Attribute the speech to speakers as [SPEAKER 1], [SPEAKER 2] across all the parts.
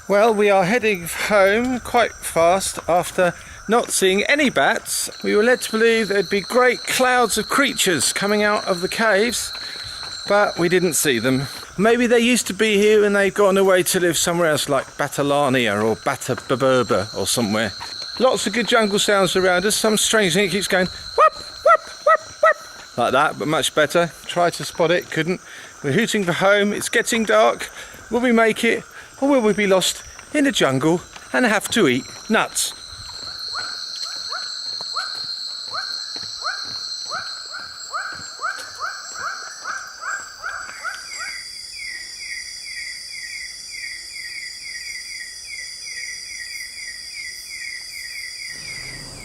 [SPEAKER 1] Well, we are heading home quite fast after not seeing any bats. We were led to believe there'd be great clouds of creatures coming out of the caves, but we didn't see them. Maybe they used to be here and they've gone away to live somewhere else, like Batalania or Batababerba or somewhere. Lots of good jungle sounds around us. Some strange thing keeps going whoop, whoop, whoop, whoop, like that, but much better. Tried to spot it, couldn't. We're hooting for home. It's getting dark. Will we make it, or will we be lost in the jungle and have to eat nuts?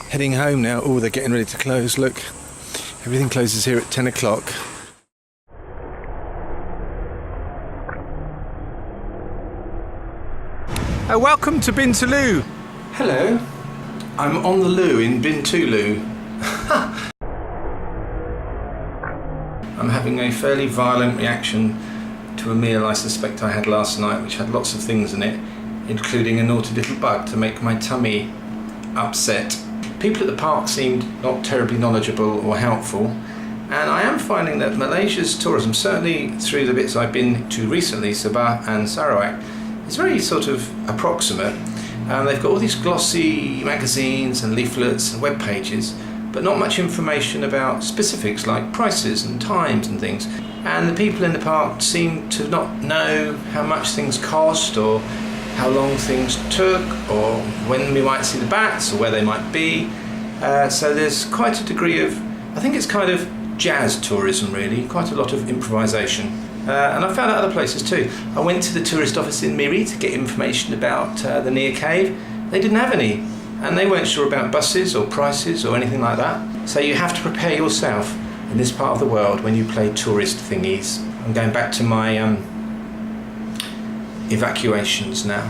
[SPEAKER 1] Heading home now. Oh, they're getting ready to close. Look, everything closes here at 10 o'clock. Welcome to Bintulu. Hello, I'm on the loo in Bintulu. I'm having a fairly violent reaction to a meal I suspect I had last night, which had lots of things in it, including a naughty little bug to make my tummy upset. People at the park seemed not terribly knowledgeable or helpful, and I am finding that Malaysia's tourism, certainly through the bits I've been to recently, Sabah and Sarawak, is very sort of approximate. They've got all these glossy magazines and leaflets and web pages, but not much information about specifics like prices and times and things. And the people in the park seem to not know how much things cost, or how long things took, or when we might see the bats, or where they might be. So there's quite a degree of, I think it's kind of jazz tourism really, quite a lot of improvisation. And I found out other places too. I went to the tourist office in Miri to get information about the Nia Cave. They didn't have any, and they weren't sure about buses or prices or anything like that. So you have to prepare yourself in this part of the world when you play tourist thingies. I'm going back to my evacuations now.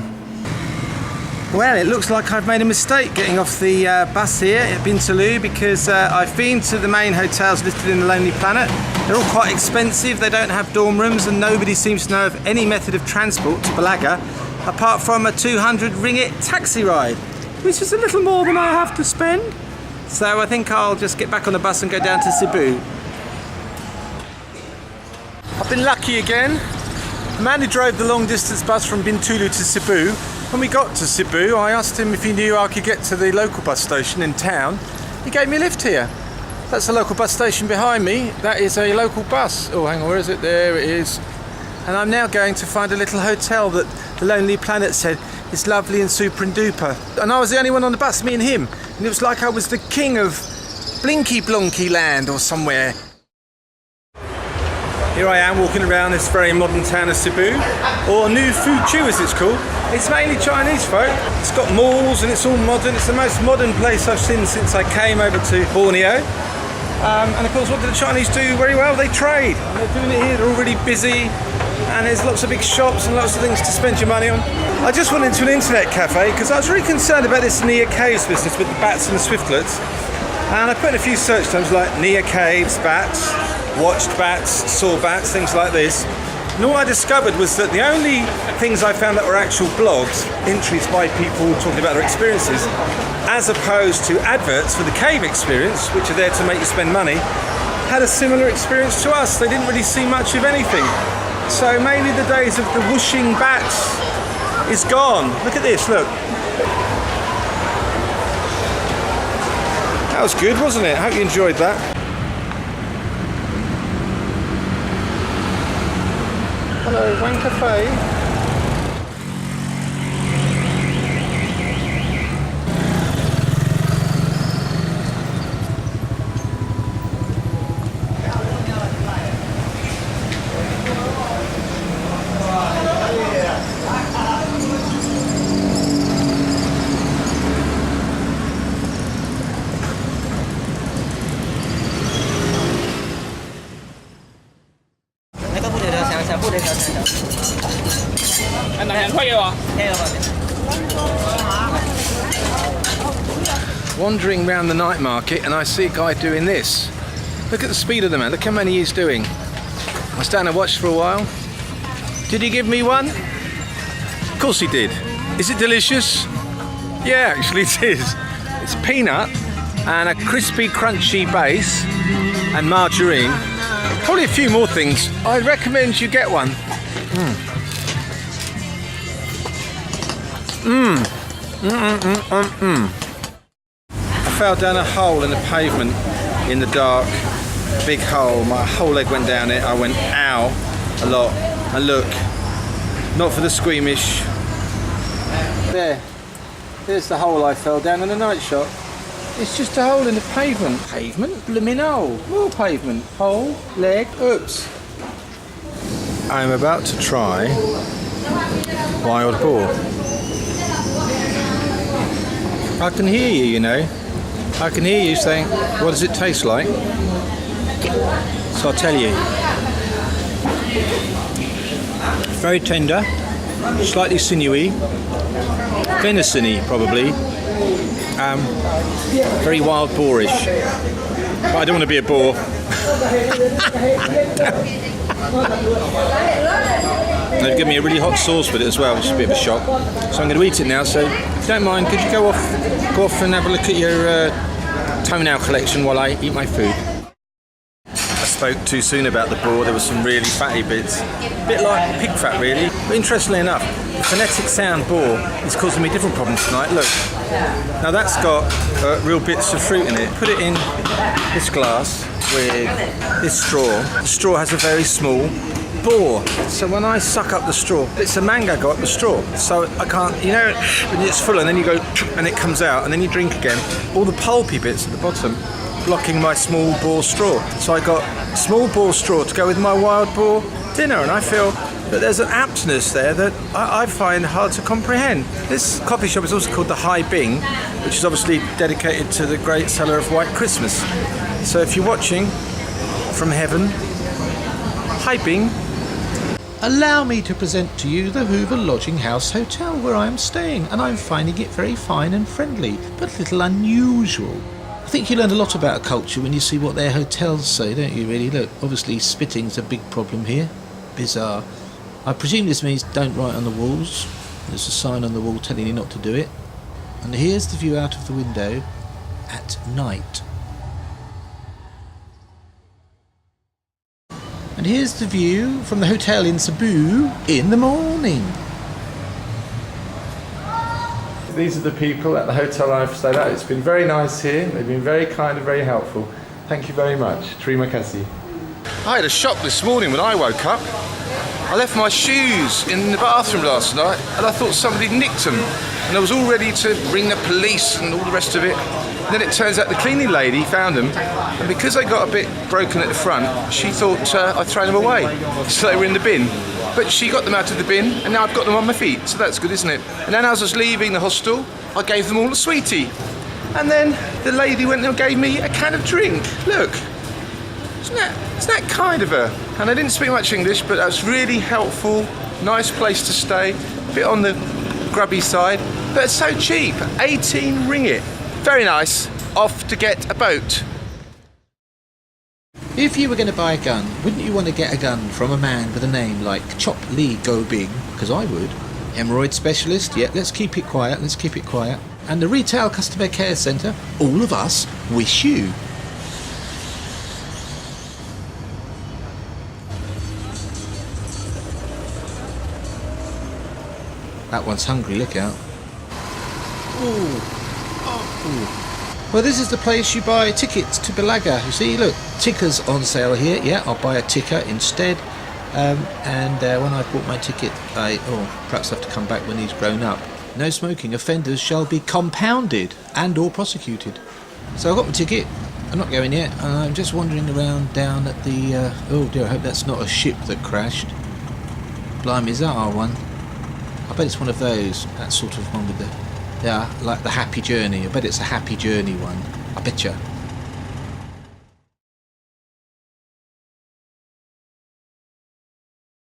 [SPEAKER 1] Well, it looks like I've made a mistake getting off the bus here at Bintulu, because I've been to the main hotels listed in the Lonely Planet. They're all quite expensive, they don't have dorm rooms, and nobody seems to know of any method of transport to Balaga apart from a 200 ringgit taxi ride, which is a little more than I have to spend. So I think I'll just get back on the bus and go down to Sibu. I've been lucky again. The man who drove the long distance bus from Bintulu to Sibu, when we got to Sibu, I asked him if he knew I could get to the local bus station in town. He gave me a lift here. That's the local bus station behind me. That is a local bus. Oh, hang on, where is it? There it is. And I'm now going to find a little hotel that the Lonely Planet said is lovely and super and duper. And I was the only one on the bus, me and him. And it was like I was the king of Blinky Blonky land or somewhere. Here I am walking around this very modern town of Sibu, or New Fuchu as it's called. It's mainly Chinese folk. It's got malls and it's all modern. It's the most modern place I've seen since I came over to Borneo. And of course, what do the Chinese do very well? They trade. And they're doing it here, they're all really busy. And there's lots of big shops and lots of things to spend your money on. I just went into an internet cafe because I was really concerned about this Nia Caves business with the bats and the swiftlets. And I put in a few search terms like Nia Caves, bats, watched bats, saw bats, things like this. And all I discovered was that the only things I found that were actual blogs, entries by people talking about their experiences, as opposed to adverts for the cave experience, which are there to make you spend money, had a similar experience to us. They didn't really see much of anything. So maybe the days of the whooshing bats is gone. Look at this, look. That was good, wasn't it? I hope you enjoyed that. Hello, Wang Cafe. Wandering around the night market and I see a guy doing this. Look at the speed of the man, look how many he's doing. I stand and watched for a while. Did he give me one? Of course he did. Is it delicious? Yeah, actually it is. It's peanut and a crispy, crunchy base and margarine. Probably a few more things. I'd recommend you get one. I fell down a hole in the pavement in the dark. Big hole. My whole leg went down it. I went ow a lot. And look, not for the squeamish. There's the hole I fell down in the night shot. It's just a hole in the pavement. Pavement? Blimmin' hole. More pavement. Hole, leg, oops. I'm about to try wild boar. I can hear you, you know. I can hear you saying, what does it taste like? So I'll tell you. Very tender, slightly sinewy, venison-y probably. Very wild boarish. But I don't want to be a boar. They've given me a really hot sauce with it as well, which is a bit of a shock. So I'm going to eat it now, so if you don't mind, could you go off and have a look at your toenail collection while I eat my food? I spoke too soon about the boar. There were some really fatty bits. A bit like pig fat really. But interestingly enough, the phonetic sound boar is causing me different problems tonight. Look. Now that's got real bits of fruit in it. Put it in this glass with this straw. The straw has a very small bore. So when I suck up the straw, it's a mango got up the straw. So I can't, you know, when it's full and then you go and it comes out and then you drink again. All the pulpy bits at the bottom blocking my small boar straw. So I got small boar straw to go with my wild boar dinner, and I feel that there's an aptness there that I find hard to comprehend. This coffee shop is also called the Hai Bing, which is obviously dedicated to the great seller of White Christmas. So if you're watching from heaven, Hai Bing.
[SPEAKER 2] Allow me to present to you the Hoover Lodging House Hotel where I am staying, and I'm finding it very fine and friendly, but a little unusual. I think you learn a lot about a culture when you see what their hotels say, don't you really? Look, obviously spitting's a big problem here. Bizarre. I presume this means don't write on the walls. There's a sign on the wall telling you not to do it. And here's the view out of the window at night. And here's the view from the hotel in Sibu in the morning.
[SPEAKER 1] These are the people at the hotel I've stayed at. It's been very nice here. They've been very kind and very helpful. Thank you very much. Terima kasih. I had a shock this morning when I woke up. I left my shoes in the bathroom last night and I thought somebody nicked them. And I was all ready to ring the police and all the rest of it. And then it turns out the cleaning lady found them, and because they got a bit broken at the front, she thought I'd thrown them away. So they were in the bin. But she got them out of the bin, and now I've got them on my feet, so that's good, isn't it? And then as I was leaving the hostel, I gave them all a sweetie. And then the lady went and gave me a can of drink. Look, isn't that kind of her? And I didn't speak much English, but that was really helpful, nice place to stay, a bit on the grubby side, but it's so cheap, 18 ringgit. Very nice. Off to get a boat.
[SPEAKER 2] If you were going to buy a gun, wouldn't you want to get a gun from a man with a name like Chop Lee Go Big? Because I would. Hemorrhoid specialist? Yeah, let's keep it quiet, And the retail customer care centre? All of us wish you. That one's hungry, look out. Ooh. Well, this is the place you buy tickets to Balaga. You see, look, tickers on sale here. Yeah, I'll buy a ticker instead. And when I bought my ticket, perhaps have to come back when he's grown up. No smoking. Offenders shall be compounded and or prosecuted. So I got my ticket. I'm not going yet. And I'm just wandering around down at the... oh dear, I hope that's not a ship that crashed. Blimey, is that our one? I bet it's one of those. That sort of one with the... Yeah, like the Happy Journey. I bet it's a Happy Journey one. I bet you.